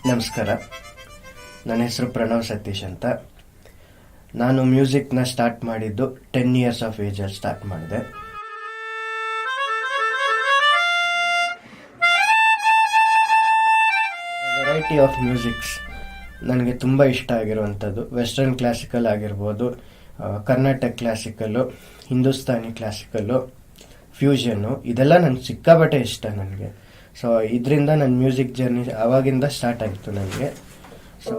ನಮಸ್ಕಾರ, ನನ್ನ ಹೆಸರು ಪ್ರಣವ್ ಸತೀಶ್ ಅಂತ. ನಾನು ಮ್ಯೂಸಿಕ್ನ ಸ್ಟಾರ್ಟ್ ಮಾಡಿದ್ದು 10 years ಆಫ್ ಏಜಲ್ಲಿ ಸ್ಟಾರ್ಟ್ ಮಾಡಿದೆ. ವೆರೈಟಿ ಆಫ್ ಮ್ಯೂಸಿಕ್ಸ್ ನನಗೆ ತುಂಬ ಇಷ್ಟ ಆಗಿರುವಂಥದ್ದು ವೆಸ್ಟರ್ನ್ ಕ್ಲಾಸಿಕಲ್ ಆಗಿರ್ಬೋದು, ಕರ್ನಾಟಕ ಕ್ಲಾಸಿಕಲ್ಲು, ಹಿಂದೂಸ್ತಾನಿ ಕ್ಲಾಸಿಕಲ್ಲು, ಫ್ಯೂಷನ್ನು, ಇದೆಲ್ಲ ನನಗೆ ಸಿಕ್ಕಾಪಟ್ಟೆ ಇಷ್ಟ ನನಗೆ. ಸೊ ಇದರಿಂದ ನನ್ನ ಮ್ಯೂಸಿಕ್ ಜರ್ನಿ ಆವಾಗಿಂದ ಸ್ಟಾರ್ಟ್ ಆಗಿತ್ತು ನನಗೆ. ಸೊ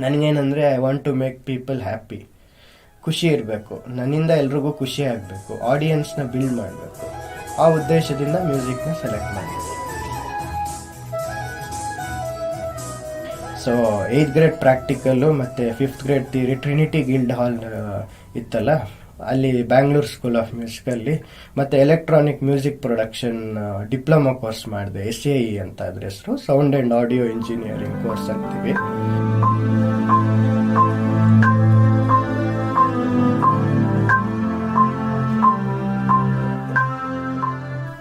ನನಗೇನಂದರೆ I want to make people happy, ಖುಷಿ ಇರಬೇಕು, ನನ್ನಿಂದ ಎಲ್ರಿಗೂ ಖುಷಿ ಆಗಬೇಕು, ಆಡಿಯನ್ಸ್ನ ಬಿಲ್ಡ್ ಮಾಡಬೇಕು. ಆ ಉದ್ದೇಶದಿಂದ ಮ್ಯೂಸಿಕ್ನ ಸೆಲೆಕ್ಟ್ ಮಾಡಿದೆ. ಸೊ 8th grade ಪ್ರಾಕ್ಟಿಕಲ್ಲು ಮತ್ತು 5th grade theory Trinity Guild Hall ಇತ್ತಲ್ಲ, ಅಲ್ಲಿ ಬ್ಯಾಂಗ್ಳೂರ್ ಸ್ಕೂಲ್ ಆಫ್ ಮ್ಯೂಸಿಕಲ್ಲಿ, ಮತ್ತು electronic music production diploma course ಮಾಡಿದೆ. SAE ಅಂತ ಅದ್ರ ಹೆಸರು, sound and audio engineering course ಅಂತೀವಿ.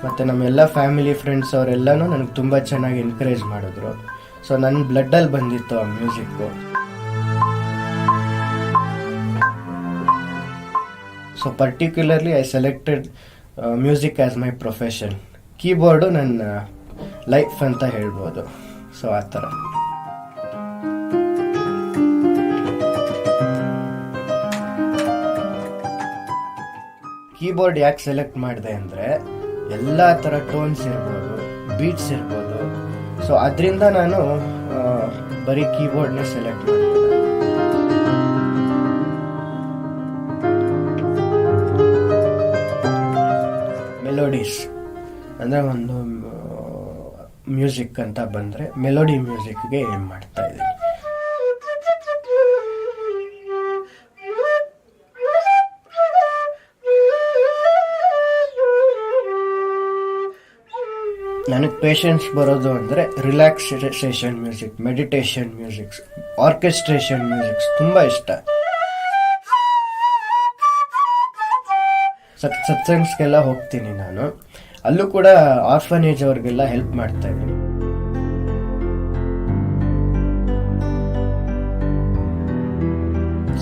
ಮತ್ತು ನಮ್ಮೆಲ್ಲ ಫ್ಯಾಮಿಲಿ ಫ್ರೆಂಡ್ಸ್ ಅವರೆಲ್ಲನೂ ನನಗೆ ತುಂಬ ಚೆನ್ನಾಗಿ ಎನ್ಕರೇಜ್ ಮಾಡಿದ್ರು. ಸೊ ನನ್ನ ಬ್ಲಡ್ಡಲ್ಲಿ ಬಂದಿತ್ತು ಆ music. So particularly I selected music as my profession. Keyboard ನನ್ನ ಲೈಫ್ ಅಂತ ಹೇಳ್ಬೋದು. ಸೊ ಆ ಥರ. ಕೀಬೋರ್ಡ್ ಯಾಕೆ ಸೆಲೆಕ್ಟ್ ಮಾಡಿದೆ ಅಂದರೆ, ಎಲ್ಲ ಥರ ಟೋನ್ಸ್ ಇರ್ಬೋದು, ಬೀಟ್ಸ್ ಇರ್ಬೋದು. ಸೊ ಅದರಿಂದ ನಾನು ಬರೀ ಕೀಬೋರ್ಡ್ನೇ ಸೆಲೆಕ್ಟ್ ಮಾಡಿದೆ. ಮೆಲೋಡೀಸ್ ಅಂದರೆ ಒಂದು ಮ್ಯೂಸಿಕ್ ಅಂತ ಬಂದರೆ ಮೆಲೋಡಿ ಮ್ಯೂಸಿಕ್ಗೆ ಏಮ್ ಮಾಡ್ತಾ ಇದ್ದೀನಿ. ನನಗೆ ಪೇಷನ್ಸ್ ಬರೋದು ಅಂದರೆ relaxation music, meditation musics, orchestration musics ತುಂಬ ಇಷ್ಟ. ಸತ್ಸಂಗ್ಸ್ಗೆಲ್ಲ ಹೋಗ್ತೀನಿ ನಾನು, ಅಲ್ಲೂ ಕೂಡ ಆರ್ಫನೇಜ್ ಅವ್ರಿಗೆಲ್ಲ ಹೆಲ್ಪ್ ಮಾಡ್ತಾ ಇದ್ದೀನಿ.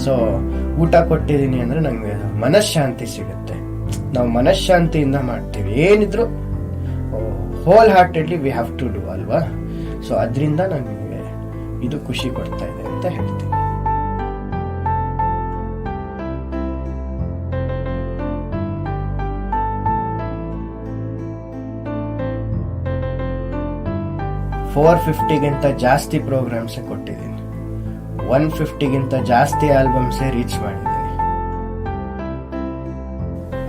ಸೊ ಊಟ ಕೊಟ್ಟಿದ್ದೀನಿ ಅಂದರೆ ನನಗೆ ಮನಃಶಾಂತಿ ಸಿಗುತ್ತೆ. ನಾವು ಮನಃಶಾಂತಿಯಿಂದ ಮಾಡ್ತೀವಿ ಏನಿದ್ರು, wholeheartedly we have to do ಅಲ್ವಾ. ಸೊ ಅದರಿಂದ ನನಗೆ ಇದು ಖುಷಿ ಕೊಡ್ತಾ ಇದೆ ಅಂತ ಹೇಳ್ತೀನಿ. $450ಗಿಂತ ಜಾಸ್ತಿ ಪ್ರೋಗ್ರಾಮ್ಸೇ ಕೊಟ್ಟಿದ್ದೀನಿ, 150ಗಿಂತ ಜಾಸ್ತಿ ಆಲ್ಬಮ್ಸೇ ರೀಚ್ ಮಾಡಿದ್ದೀನಿ.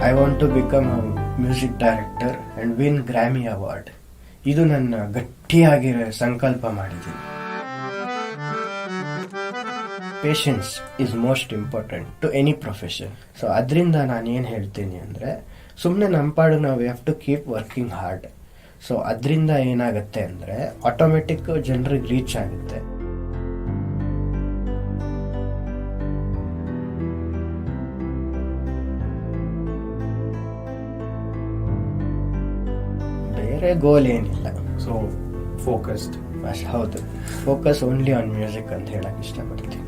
I want to become music director and win Grammy award. ಇದು ನನ್ನ ಗಟ್ಟಿಯಾಗಿರೋ ಸಂಕಲ್ಪ ಮಾಡಿದ್ದೀನಿ. Patience is most important to any profession. So ಅದರಿಂದ ನಾನು ಏನು ಹೇಳ್ತೀನಿ ಅಂದರೆ, ಸುಮ್ಮನೆ ನಮ್ಮ ಪಾಡು ನಾವು have to keep working hard. So ಅದರಿಂದ ಏನಾಗುತ್ತೆ ಅಂದರೆ ಆಟೋಮೆಟಿಕ್ ಜನರಿಗೆ ರೀಚ್ ಆಗುತ್ತೆ. ಬೇರೆ ಗೋಲ್ ಏನಿಲ್ಲ. So focused. ಹೌದು, ಫೋಕಸ್ ಓನ್ಲಿ ಆನ್ ಮ್ಯೂಸಿಕ್ ಅಂತ ಹೇಳಕ್ ಇಷ್ಟಪಡ್ತೀನಿ.